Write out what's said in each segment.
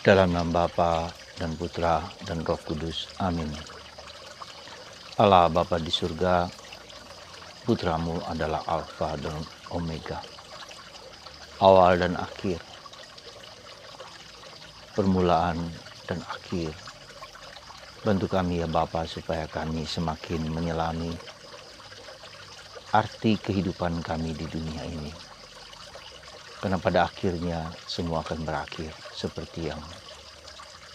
Dalam nama Bapa dan Putra dan Roh Kudus. Amin. Allah Bapa di surga, Putramu adalah Alfa dan Omega, awal dan akhir, permulaan dan akhir. Bantu kami ya Bapa supaya kami semakin menyelami arti kehidupan kami di dunia ini. Karena pada akhirnya semua akan berakhir seperti yang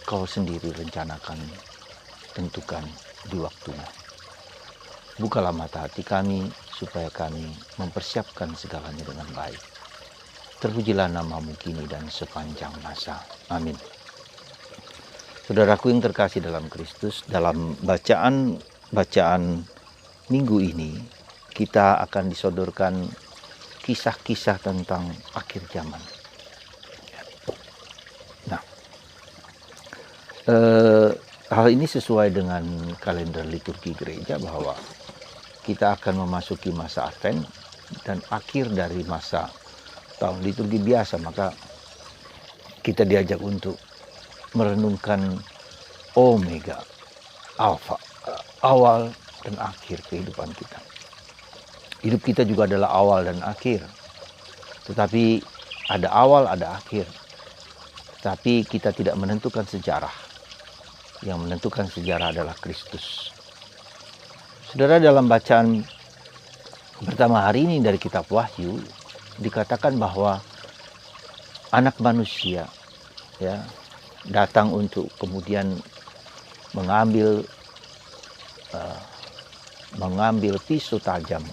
Kau sendiri rencanakan, tentukan di waktunya. Bukalah mata hati kami supaya kami mempersiapkan segalanya dengan baik. Terpujilah nama-Mu kini dan sepanjang masa. Amin. Saudaraku yang terkasih dalam Kristus, dalam bacaan minggu ini kita akan disodorkan kisah-kisah tentang akhir zaman. Nah, hal ini sesuai dengan kalender liturgi gereja bahwa kita akan memasuki masa Advent dan akhir dari masa tahun liturgi biasa, maka kita diajak untuk merenungkan Omega, Alfa, awal dan akhir kehidupan kita. Hidup kita juga adalah awal dan akhir, tetapi ada awal, ada akhir. Tetapi kita tidak menentukan sejarah. Yang menentukan sejarah adalah Kristus. Saudara, dalam bacaan pertama hari ini dari kitab Wahyu dikatakan bahwa anak manusia ya datang untuk kemudian mengambil pisau tajam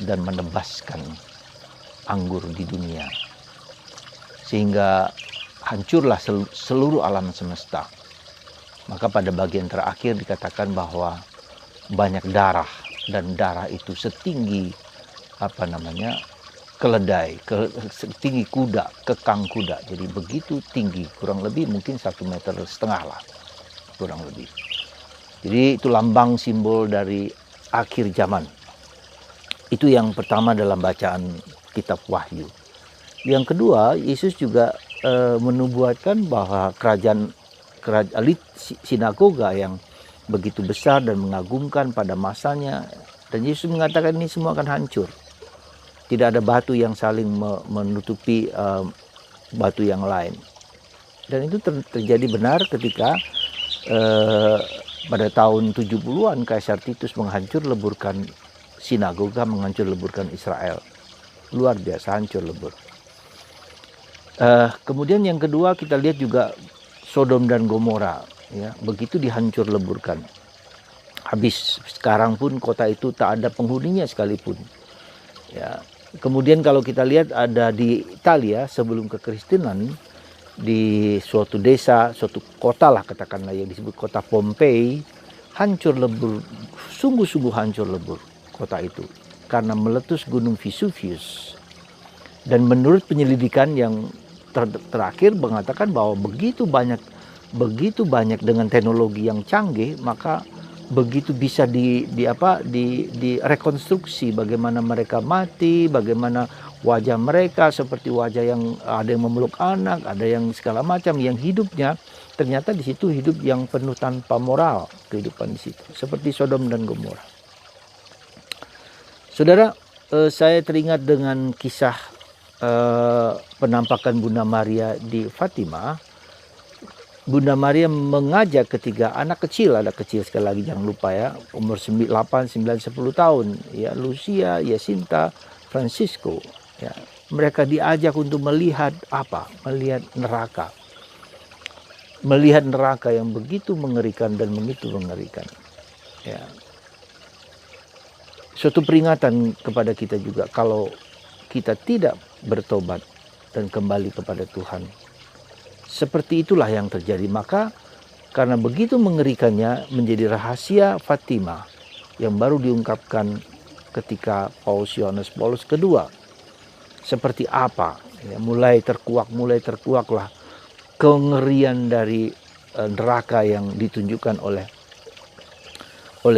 dan menebaskan anggur di dunia, sehingga hancurlah seluruh alam semesta. Maka pada bagian terakhir dikatakan bahwa banyak darah, dan darah itu setinggi keledai, setinggi kuda, kekang kuda. Jadi begitu tinggi, kurang lebih mungkin 1,5 meter lah, kurang lebih. Jadi itu lambang simbol dari akhir zaman. Itu yang pertama dalam bacaan kitab Wahyu. Yang kedua, Yesus juga menubuatkan bahwa kerajaan sinagoga yang begitu besar dan mengagumkan pada masanya, dan Yesus mengatakan ini semua akan hancur. Tidak ada batu yang saling menutupi batu yang lain. Dan itu terjadi benar ketika pada tahun 70-an Kaisar Titus menghancur leburkan sinagoga, menghancur leburkan Israel. Luar biasa, hancur lebur. Kemudian yang kedua kita lihat juga Sodom dan Gomora, ya, begitu dihancur leburkan. Habis, sekarang pun kota itu tak ada penghuninya sekalipun. Ya. Kemudian kalau kita lihat ada di Italia sebelum kekristenan, di suatu desa, suatu kota lah katakanlah yang disebut kota Pompei, hancur lebur, sungguh-sungguh hancur lebur kota itu karena meletus gunung Vesuvius. Dan menurut penyelidikan yang terakhir mengatakan bahwa begitu banyak dengan teknologi yang canggih, maka begitu bisa direkonstruksi bagaimana mereka mati, bagaimana wajah mereka seperti wajah yang ada yang memeluk anak, ada yang segala macam, yang hidupnya ternyata di situ hidup yang penuh tanpa moral, kehidupan di situ seperti Sodom dan Gomora. Saudara, saya teringat dengan kisah penampakan Bunda Maria di Fatima. Bunda Maria mengajak ketiga anak kecil, ada kecil sekali lagi jangan lupa ya, umur 8, 9, 10 tahun, ya, Lucia, Jacinta, Francisco, ya. Mereka diajak untuk melihat apa? Melihat neraka. Melihat neraka yang begitu mengerikan dan begitu mengerikan. Ya. Suatu peringatan kepada kita juga, kalau kita tidak bertobat dan kembali kepada Tuhan, seperti itulah yang terjadi. Maka karena begitu mengerikannya, menjadi rahasia Fatima yang baru diungkapkan ketika Paus Yohanes Paulus II. Seperti apa? Ya, mulai terkuaklah kengerian dari neraka yang ditunjukkan oleh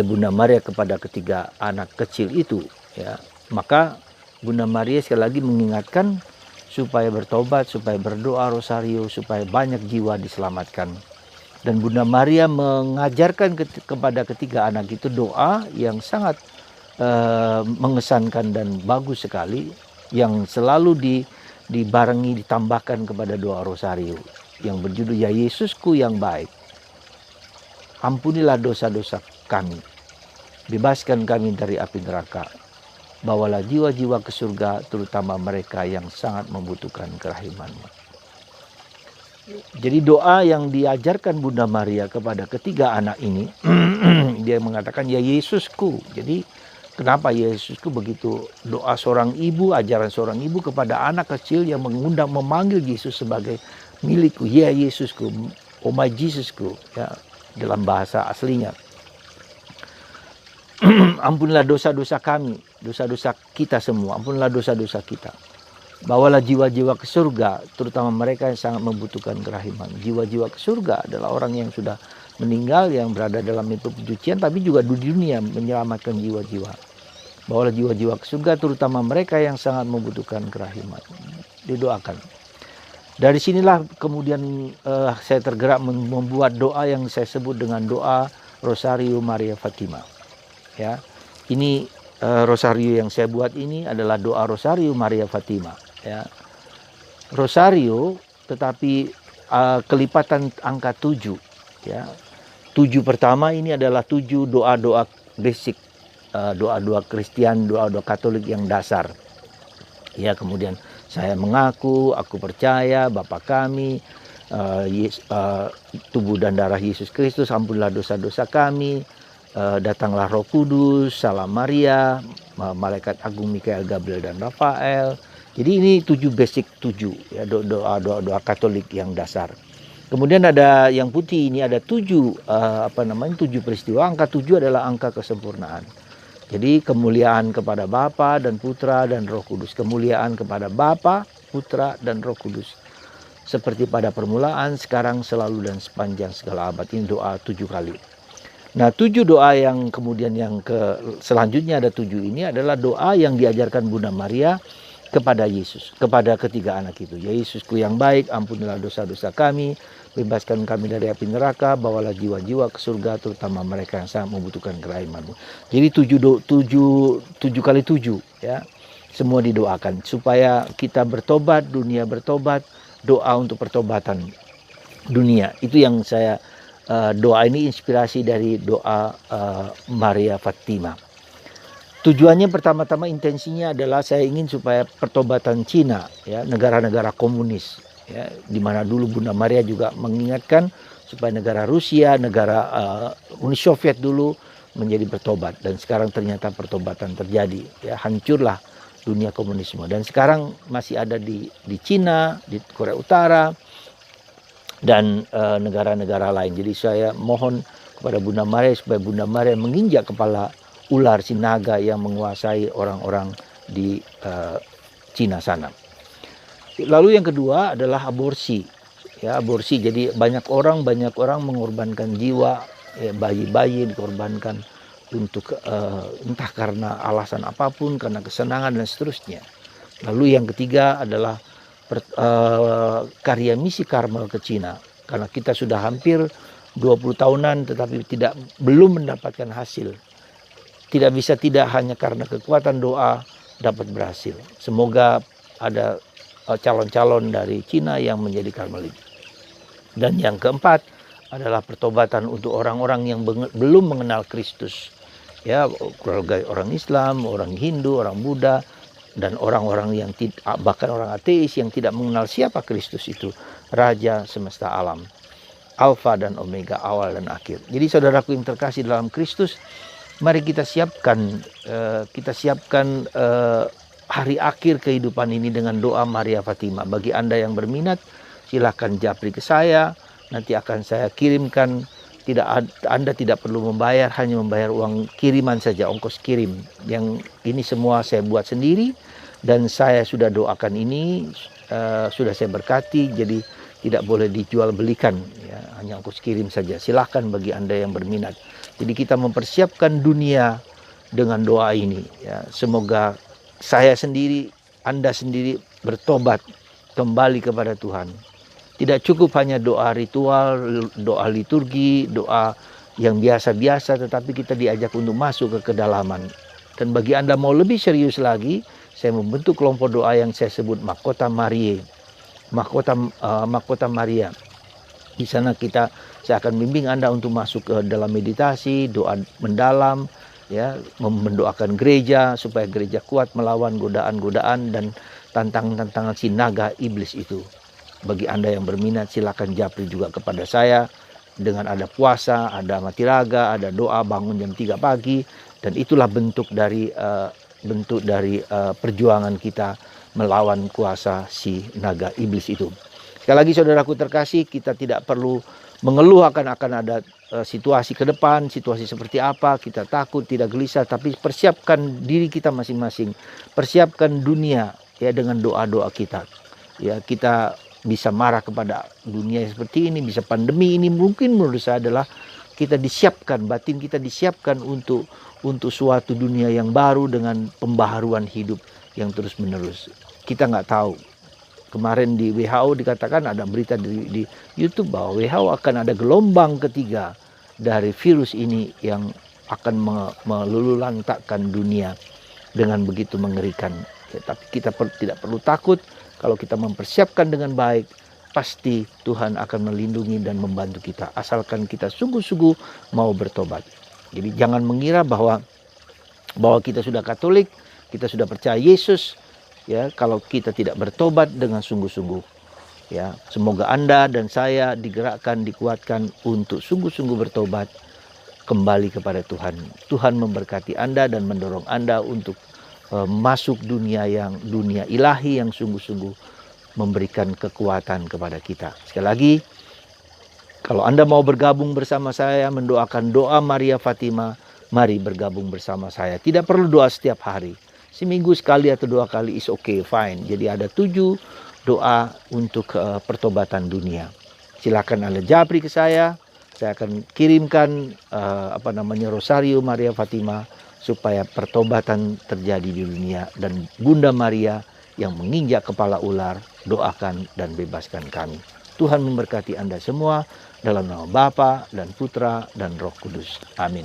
Bunda Maria kepada ketiga anak kecil itu. Ya, maka Bunda Maria sekali lagi mengingatkan supaya bertobat, supaya berdoa rosario, supaya banyak jiwa diselamatkan. Dan Bunda Maria mengajarkan kepada ketiga anak itu doa yang sangat mengesankan dan bagus sekali, yang selalu dibarengi, ditambahkan kepada doa rosario yang berjudul Ya Yesusku yang baik, ampunilah dosa-dosa kami, bebaskan kami dari api neraka, bawalah jiwa-jiwa ke surga, terutama mereka yang sangat membutuhkan kerahiman-Mu. Jadi doa yang diajarkan Bunda Maria kepada ketiga anak ini, dia mengatakan Ya Yesusku. Jadi kenapa Yesusku begitu? Doa seorang ibu, ajaran seorang ibu kepada anak kecil yang mengundang, memanggil Yesus sebagai milikku. Ya Yesusku, oh my Jesusku, ya, dalam bahasa aslinya. Ampunilah dosa-dosa kami, dosa-dosa kita semua, ampunilah dosa-dosa kita. Bawalah jiwa-jiwa ke surga, terutama mereka yang sangat membutuhkan kerahiman. Jiwa-jiwa ke surga adalah orang yang sudah meninggal, yang berada dalam mimpi pencucian, tapi juga di dunia menyelamatkan jiwa-jiwa. Bawalah jiwa-jiwa ke surga, terutama mereka yang sangat membutuhkan kerahiman. Didoakan. Dari sinilah kemudian saya tergerak membuat doa yang saya sebut dengan doa Rosario Maria Fatima. Ya, ini rosario yang saya buat ini adalah doa Rosario Maria Fatima. Ya, rosario, tetapi kelipatan angka 7. Ya, 7 pertama ini adalah 7 doa-doa basic, doa-doa Kristen, doa-doa Katolik yang dasar. Ya, kemudian saya mengaku, aku percaya, Bapa kami, tubuh dan darah Yesus Kristus, ampunilah dosa-dosa kami, datanglah Roh Kudus, salam Maria, malaikat agung Mikael, Gabriel dan Rafael. Jadi ini 7 basic, 7 ya, doa Katolik yang dasar. Kemudian ada yang putih, ini ada 7 7 peristiwa. Angka 7 adalah angka kesempurnaan. Jadi kemuliaan kepada Bapa dan Putra dan Roh Kudus. Kemuliaan kepada Bapa, Putra dan Roh Kudus. Seperti pada permulaan, sekarang, selalu dan sepanjang segala abad. Ini doa 7 kali. Nah, 7 doa yang kemudian yang selanjutnya ada 7 ini adalah doa yang diajarkan Bunda Maria kepada Yesus, kepada ketiga anak itu. Ya Yesusku yang baik, ampunilah dosa-dosa kami, bebaskan kami dari api neraka, bawalah jiwa-jiwa ke surga, terutama mereka yang sangat membutuhkan kerahiman-Mu. Jadi 7 kali 7 ya. Semua didoakan supaya kita bertobat, dunia bertobat, doa untuk pertobatan dunia. Itu yang saya doa ini inspirasi dari doa Maria Fatima. Tujuannya pertama-tama, intensinya adalah saya ingin supaya pertobatan Cina, ya, negara-negara komunis, ya, di mana dulu Bunda Maria juga mengingatkan supaya negara Rusia, negara Uni Soviet dulu menjadi bertobat, dan sekarang ternyata pertobatan terjadi, ya, hancurlah dunia komunisme, dan sekarang masih ada di Cina, di Korea Utara, dan negara-negara lain. Jadi saya mohon kepada Bunda Maria supaya Bunda Maria menginjak kepala ular si naga yang menguasai orang-orang di Cina sana. Lalu yang kedua adalah aborsi. Ya, aborsi. Jadi banyak orang mengorbankan jiwa, ya, bayi-bayi dikorbankan untuk entah karena alasan apapun, karena kesenangan dan seterusnya. Lalu yang ketiga adalah karya misi Karmel ke Cina. Karena kita sudah hampir 20 tahunan tetapi belum mendapatkan hasil. Tidak bisa tidak hanya karena kekuatan doa dapat berhasil. Semoga ada calon-calon dari Cina yang menjadi Karmelit. Dan yang keempat adalah pertobatan untuk orang-orang yang belum mengenal Kristus. Ya, keluarga orang Islam, orang Hindu, orang Buddha, dan orang-orang yang bahkan orang ateis yang tidak mengenal siapa Kristus itu, Raja semesta alam, Alfa dan Omega, awal dan akhir. Jadi saudaraku yang terkasih dalam Kristus, mari kita siapkan hari akhir kehidupan ini dengan doa Maria Fatima. Bagi Anda yang berminat, silahkan japri ke saya, nanti akan saya kirimkan. Anda tidak perlu membayar, hanya membayar uang kiriman saja, ongkos kirim. Yang ini semua saya buat sendiri, dan saya sudah doakan ini, sudah saya berkati, jadi tidak boleh dijual belikan, ya, hanya ongkos kirim saja. Silahkan bagi Anda yang berminat. Jadi kita mempersiapkan dunia dengan doa ini, ya. Semoga saya sendiri, Anda sendiri bertobat kembali kepada Tuhan. Tidak cukup hanya doa ritual, doa liturgi, doa yang biasa-biasa, tetapi kita diajak untuk masuk ke kedalaman. Dan bagi Anda mau lebih serius lagi, saya membentuk kelompok doa yang saya sebut Mahkota Maria. Mahkota Maria. Di sana saya akan bimbing Anda untuk masuk ke dalam meditasi, doa mendalam, ya, mendoakan gereja supaya gereja kuat melawan godaan-godaan dan tantangan-tantangan si naga iblis itu. Bagi Anda yang berminat, silakan japri juga kepada saya. Dengan ada puasa, ada mati raga, ada doa bangun jam 3 pagi, dan itulah bentuk dari perjuangan kita melawan kuasa si naga iblis itu. Sekali lagi saudaraku terkasih, kita tidak perlu mengeluh akan ada situasi ke depan, situasi seperti apa, kita takut, tidak gelisah, tapi persiapkan diri kita masing-masing, persiapkan dunia ya dengan doa-doa kita. Ya, kita bisa marah kepada dunia seperti ini, bisa pandemi ini, mungkin menurut saya adalah kita disiapkan, batin kita disiapkan untuk suatu dunia yang baru dengan pembaharuan hidup yang terus-menerus. Kita nggak tahu. Kemarin di WHO dikatakan, ada berita di YouTube bahwa WHO akan ada gelombang ketiga dari virus ini yang akan meluluhlantakkan dunia dengan begitu mengerikan. Ya, tapi kita tidak perlu takut. Kalau kita mempersiapkan dengan baik, pasti Tuhan akan melindungi dan membantu kita. Asalkan kita sungguh-sungguh mau bertobat. Jadi jangan mengira bahwa kita sudah Katolik, kita sudah percaya Yesus, ya, kalau kita tidak bertobat dengan sungguh-sungguh. Ya, semoga Anda dan saya digerakkan, dikuatkan untuk sungguh-sungguh bertobat, kembali kepada Tuhan. Tuhan memberkati Anda dan mendorong Anda untuk masuk dunia ilahi yang sungguh-sungguh memberikan kekuatan kepada kita. Sekali lagi, kalau Anda mau bergabung bersama saya mendoakan doa Maria Fatima, mari bergabung bersama saya. Tidak perlu doa setiap hari. Seminggu sekali atau 2 kali is okay, fine. Jadi ada 7 doa untuk pertobatan dunia. Silakan Anda japri ke saya akan kirimkan rosario Maria Fatima supaya pertobatan terjadi di dunia, dan Bunda Maria yang menginjak kepala ular, doakan dan bebaskan kami. Tuhan memberkati Anda semua dalam nama Bapa dan Putra dan Roh Kudus. Amin.